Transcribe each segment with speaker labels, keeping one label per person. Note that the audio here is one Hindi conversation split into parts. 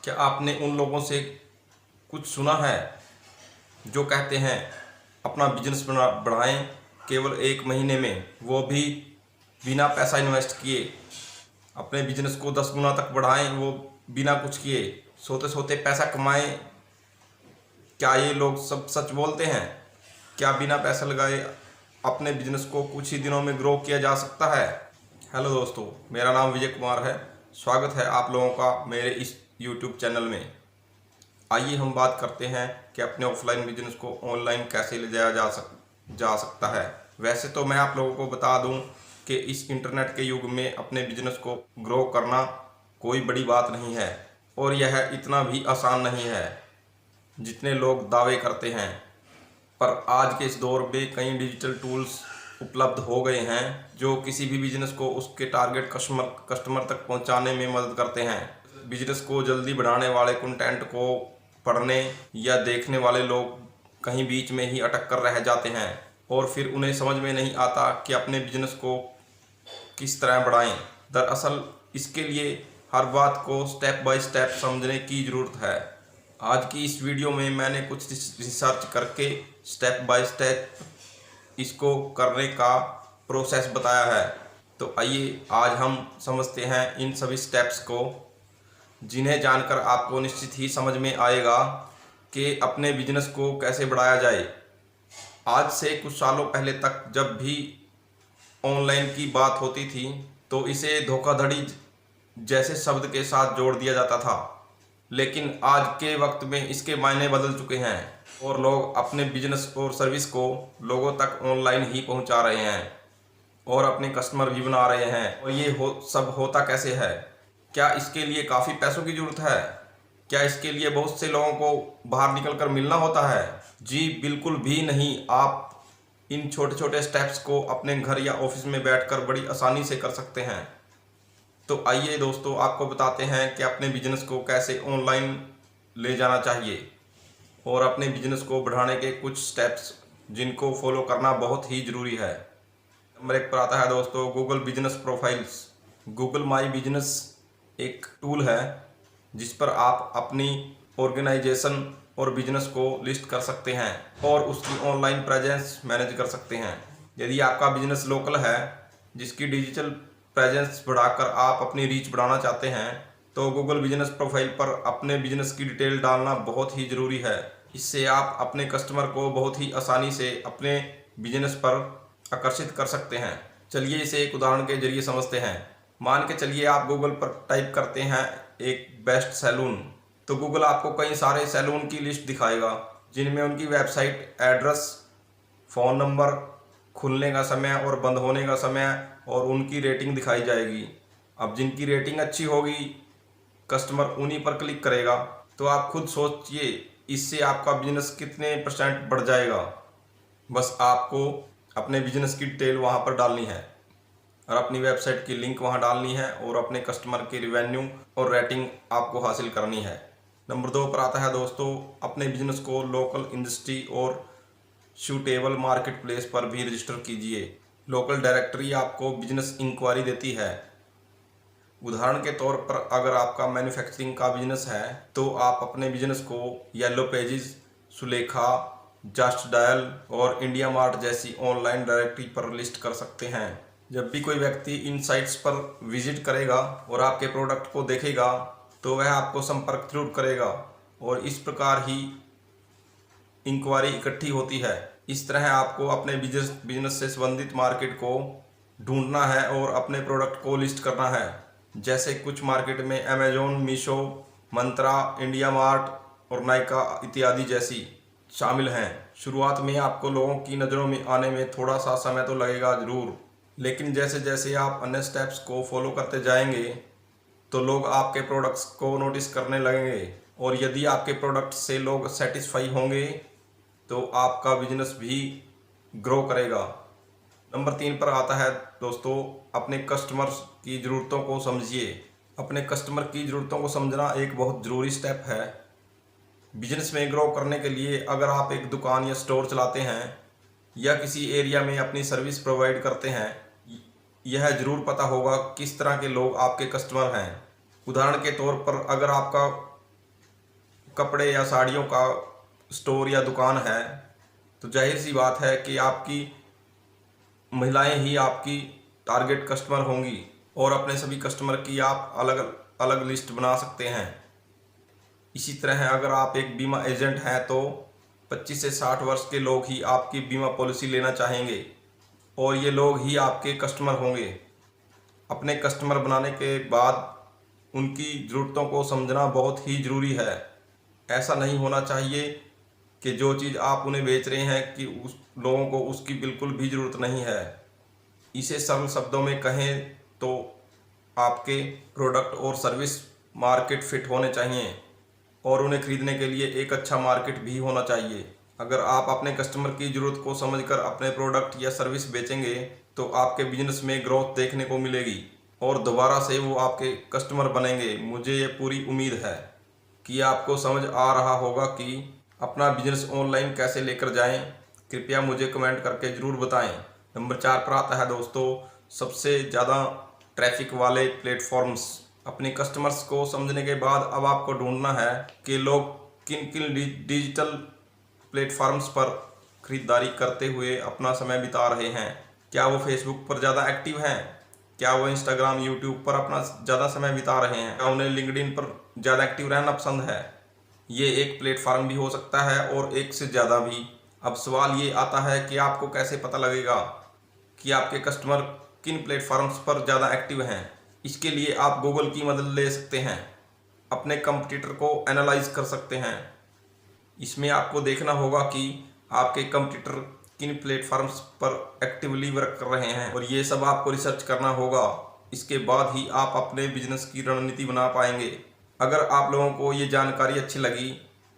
Speaker 1: क्या आपने उन लोगों से कुछ सुना है जो कहते हैं अपना बिजनेस बढ़ाएं केवल 1 महीने में, वो भी बिना पैसा इन्वेस्ट किए। अपने बिजनेस को 10 गुना तक बढ़ाएं, वो बिना कुछ किए, सोते सोते पैसा कमाएं। क्या ये लोग सब सच बोलते हैं? क्या बिना पैसा लगाए अपने बिजनेस को कुछ ही दिनों में ग्रो किया जा सकता है? हेलो दोस्तों, मेरा नाम विजय कुमार है। स्वागत है आप लोगों का मेरे इस यूट्यूब चैनल में। आइए हम बात करते हैं कि अपने ऑफलाइन बिजनेस को ऑनलाइन कैसे ले जाया जा सकता है। वैसे तो मैं आप लोगों को बता दूं कि इस इंटरनेट के युग में अपने बिजनेस को ग्रो करना कोई बड़ी बात नहीं है, और यह इतना भी आसान नहीं है जितने लोग दावे करते हैं। पर आज के इस दौर में कई डिजिटल टूल्स उपलब्ध हो गए हैं जो किसी भी बिजनेस को उसके टारगेट कस्टमर तक पहुंचाने में मदद करते हैं। बिजनेस को जल्दी बढ़ाने वाले कंटेंट को पढ़ने या देखने वाले लोग कहीं बीच में ही अटक कर रह जाते हैं और फिर उन्हें समझ में नहीं आता कि अपने बिजनेस को किस तरह बढ़ाएं। दरअसल इसके लिए हर बात को स्टेप बाय स्टेप समझने की ज़रूरत है। आज की इस वीडियो में मैंने कुछ रिसर्च करके स्टेप बाय स्टेप इसको करने का प्रोसेस बताया है। तो आइए आज हम समझते हैं इन सभी स्टेप्स को, जिन्हें जानकर आपको निश्चित ही समझ में आएगा कि अपने बिजनेस को कैसे बढ़ाया जाए। आज से कुछ सालों पहले तक जब भी ऑनलाइन की बात होती थी तो इसे धोखाधड़ी जैसे शब्द के साथ जोड़ दिया जाता था, लेकिन आज के वक्त में इसके मायने बदल चुके हैं और लोग अपने बिजनेस और सर्विस को लोगों तक ऑनलाइन ही पहुंचा रहे हैं और अपने कस्टमर भी बना रहे हैं। और ये सब होता कैसे है? क्या इसके लिए काफ़ी पैसों की ज़रूरत है? क्या इसके लिए बहुत से लोगों को बाहर निकल कर मिलना होता है? जी बिल्कुल भी नहीं। आप इन छोटे छोटे स्टेप्स को अपने घर या ऑफिस में बैठकर बड़ी आसानी से कर सकते हैं। तो आइए दोस्तों, आपको बताते हैं कि अपने बिजनेस को कैसे ऑनलाइन ले जाना चाहिए और अपने बिजनेस को बढ़ाने के कुछ स्टेप्स जिनको फॉलो करना बहुत ही ज़रूरी है। नंबर 1 पर आता है दोस्तों Google business profiles. Google my business एक टूल है जिस पर आप अपनी ऑर्गेनाइजेशन और बिजनेस को लिस्ट कर सकते हैं और उसकी ऑनलाइन प्रेजेंस मैनेज कर सकते हैं। यदि आपका बिजनेस लोकल है जिसकी डिजिटल प्रेजेंस बढ़ाकर आप अपनी रीच बढ़ाना चाहते हैं, तो गूगल बिजनेस प्रोफाइल पर अपने बिजनेस की डिटेल डालना बहुत ही ज़रूरी है। इससे आप अपने कस्टमर को बहुत ही आसानी से अपने बिजनेस पर आकर्षित कर सकते हैं। चलिए इसे एक उदाहरण के जरिए समझते हैं। मान के चलिए आप गूगल पर टाइप करते हैं एक बेस्ट सैलून, तो गूगल आपको कई सारे सैलून की लिस्ट दिखाएगा जिनमें उनकी वेबसाइट, एड्रेस, फ़ोन नंबर, खुलने का समय और बंद होने का समय और उनकी रेटिंग दिखाई जाएगी। अब जिनकी रेटिंग अच्छी होगी कस्टमर उन्हीं पर क्लिक करेगा। तो आप खुद सोचिए इससे आपका बिजनेस कितने % बढ़ जाएगा। बस आपको अपने बिजनेस की डिटेल वहाँ पर डालनी है और अपनी वेबसाइट की लिंक वहाँ डालनी है और अपने कस्टमर की रिवेन्यू और रेटिंग आपको हासिल करनी है। नंबर 2 पर आता है दोस्तों अपने बिजनेस को लोकल इंडस्ट्री और सूटेबल मार्केट प्लेस पर भी रजिस्टर कीजिए। लोकल डायरेक्टरी आपको बिजनेस इंक्वायरी देती है। उदाहरण के तौर पर अगर आपका मैन्युफैक्चरिंग का बिजनेस है तो आप अपने बिजनेस को yellow pages, Sulekha, just dial और इंडिया मार्ट जैसी ऑनलाइन डायरेक्टरी पर लिस्ट कर सकते हैं। जब भी कोई व्यक्ति इन साइट्स पर विजिट करेगा और आपके प्रोडक्ट को देखेगा तो वह आपको संपर्क जरूर करेगा और इस प्रकार ही इंक्वायरी इकट्ठी होती है। इस तरह आपको अपने बिजनेस से संबंधित मार्केट को ढूंढना है और अपने प्रोडक्ट को लिस्ट करना है। जैसे कुछ मार्केट में अमेजोन, मीशो, मंत्रा, इंडिया मार्ट और नाइका इत्यादि जैसी शामिल हैं। शुरुआत में आपको लोगों की नज़रों में आने में थोड़ा सा समय तो लगेगा ज़रूर, लेकिन जैसे जैसे आप अन्य स्टेप्स को फॉलो करते जाएंगे तो लोग आपके प्रोडक्ट्स को नोटिस करने लगेंगे और यदि आपके प्रोडक्ट से लोग सेटिस्फाई होंगे तो आपका बिजनेस भी ग्रो करेगा। नंबर 3 पर आता है दोस्तों अपने कस्टमर्स की ज़रूरतों को समझिए। अपने कस्टमर की ज़रूरतों को समझना एक बहुत ज़रूरी स्टेप है बिजनेस में ग्रो करने के लिए। अगर आप एक दुकान या स्टोर चलाते हैं या किसी एरिया में अपनी सर्विस प्रोवाइड करते हैं, यह ज़रूर पता होगा किस तरह के लोग आपके कस्टमर हैं। उदाहरण के तौर पर अगर आपका कपड़े या साड़ियों का स्टोर या दुकान है तो जाहिर सी बात है कि आपकी महिलाएं ही आपकी टारगेट कस्टमर होंगी और अपने सभी कस्टमर की आप अलग अलग लिस्ट बना सकते हैं। इसी तरह अगर आप एक बीमा एजेंट हैं तो 25 से 60 वर्ष के लोग ही आपकी बीमा पॉलिसी लेना चाहेंगे और ये लोग ही आपके कस्टमर होंगे। अपने कस्टमर बनाने के बाद उनकी ज़रूरतों को समझना बहुत ही ज़रूरी है। ऐसा नहीं होना चाहिए कि जो चीज़ आप उन्हें बेच रहे हैं कि उस लोगों को उसकी बिल्कुल भी ज़रूरत नहीं है। इसे सरल शब्दों में कहें तो आपके प्रोडक्ट और सर्विस मार्केट फिट होने चाहिए और उन्हें खरीदने के लिए एक अच्छा मार्केट भी होना चाहिए। अगर आप अपने कस्टमर की ज़रूरत को समझकर अपने प्रोडक्ट या सर्विस बेचेंगे तो आपके बिजनेस में ग्रोथ देखने को मिलेगी और दोबारा से वो आपके कस्टमर बनेंगे। मुझे ये पूरी उम्मीद है कि आपको समझ आ रहा होगा कि अपना बिजनेस ऑनलाइन कैसे लेकर जाएं। कृपया मुझे कमेंट करके ज़रूर बताएं। नंबर 4 पर आता है दोस्तों सबसे ज़्यादा ट्रैफिक वाले प्लेटफॉर्म्स। अपने कस्टमर्स को समझने के बाद अब आपको ढूंढना है कि लोग किन किन डिजिटल प्लेटफॉर्म्स पर खरीदारी करते हुए अपना समय बिता रहे हैं। क्या वो फेसबुक पर ज़्यादा एक्टिव हैं? क्या वो इंस्टाग्राम यूट्यूब पर अपना ज़्यादा समय बिता रहे हैं? क्या उन्हें लिंक्डइन पर ज़्यादा एक्टिव रहना पसंद है? ये एक प्लेटफॉर्म भी हो सकता है और एक से ज़्यादा भी। अब सवाल ये आता है कि आपको कैसे पता लगेगा कि आपके कस्टमर किन प्लेटफॉर्म्स पर ज़्यादा एक्टिव हैं। इसके लिए आप गूगल की मदद ले सकते हैं, अपने कंपटीटर को एनालाइज कर सकते हैं। इसमें आपको देखना होगा कि आपके कंपटीटर किन प्लेटफॉर्म्स पर एक्टिवली वर्क कर रहे हैं और ये सब आपको रिसर्च करना होगा। इसके बाद ही आप अपने बिजनेस की रणनीति बना पाएंगे। अगर आप लोगों को ये जानकारी अच्छी लगी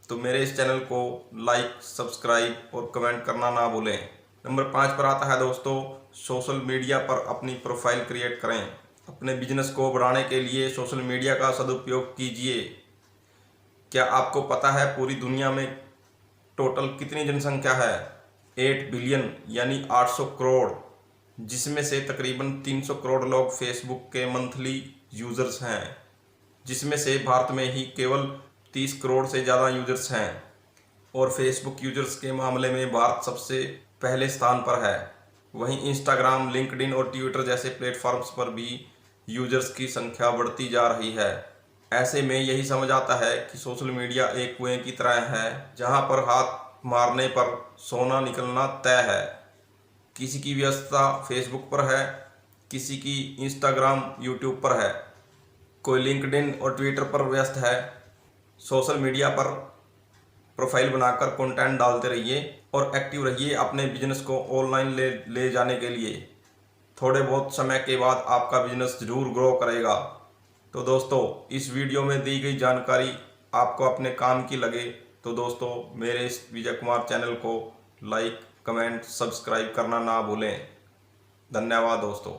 Speaker 1: तो मेरे इस चैनल को लाइक, सब्सक्राइब और कमेंट करना ना भूलें। नंबर 5 पर आता है दोस्तों सोशल मीडिया पर अपनी प्रोफाइल क्रिएट करें। अपने बिजनेस को बढ़ाने के लिए सोशल मीडिया का सदुपयोग कीजिए। क्या आपको पता है पूरी दुनिया में टोटल कितनी जनसंख्या है? 8 बिलियन यानी 800 करोड़, जिसमें से तकरीबन 300 करोड़ लोग फेसबुक के मंथली यूज़र्स हैं, जिसमें से भारत में ही केवल 30 करोड़ से ज़्यादा यूज़र्स हैं और फेसबुक यूज़र्स के मामले में भारत सबसे पहले स्थान पर है। वहीं इंस्टाग्राम, लिंक्डइन और ट्विटर जैसे प्लेटफॉर्म्स पर भी यूज़र्स की संख्या बढ़ती जा रही है। ऐसे में यही समझ आता है कि सोशल मीडिया एक कुएं की तरह है जहां पर हाथ मारने पर सोना निकलना तय है। किसी की व्यस्तता फेसबुक पर है, किसी की इंस्टाग्राम, यूट्यूब पर है, कोई लिंक्डइन और ट्विटर पर व्यस्त है। सोशल मीडिया पर प्रोफाइल बनाकर कंटेंट डालते रहिए और एक्टिव रहिए अपने बिजनेस को ऑनलाइन ले जाने के लिए। थोड़े बहुत समय के बाद आपका बिजनेस ज़रूर ग्रो करेगा। तो दोस्तों इस वीडियो में दी गई जानकारी आपको अपने काम की लगे तो दोस्तों मेरे इस विजय कुमार चैनल को लाइक, कमेंट, सब्सक्राइब करना ना भूलें। धन्यवाद दोस्तों।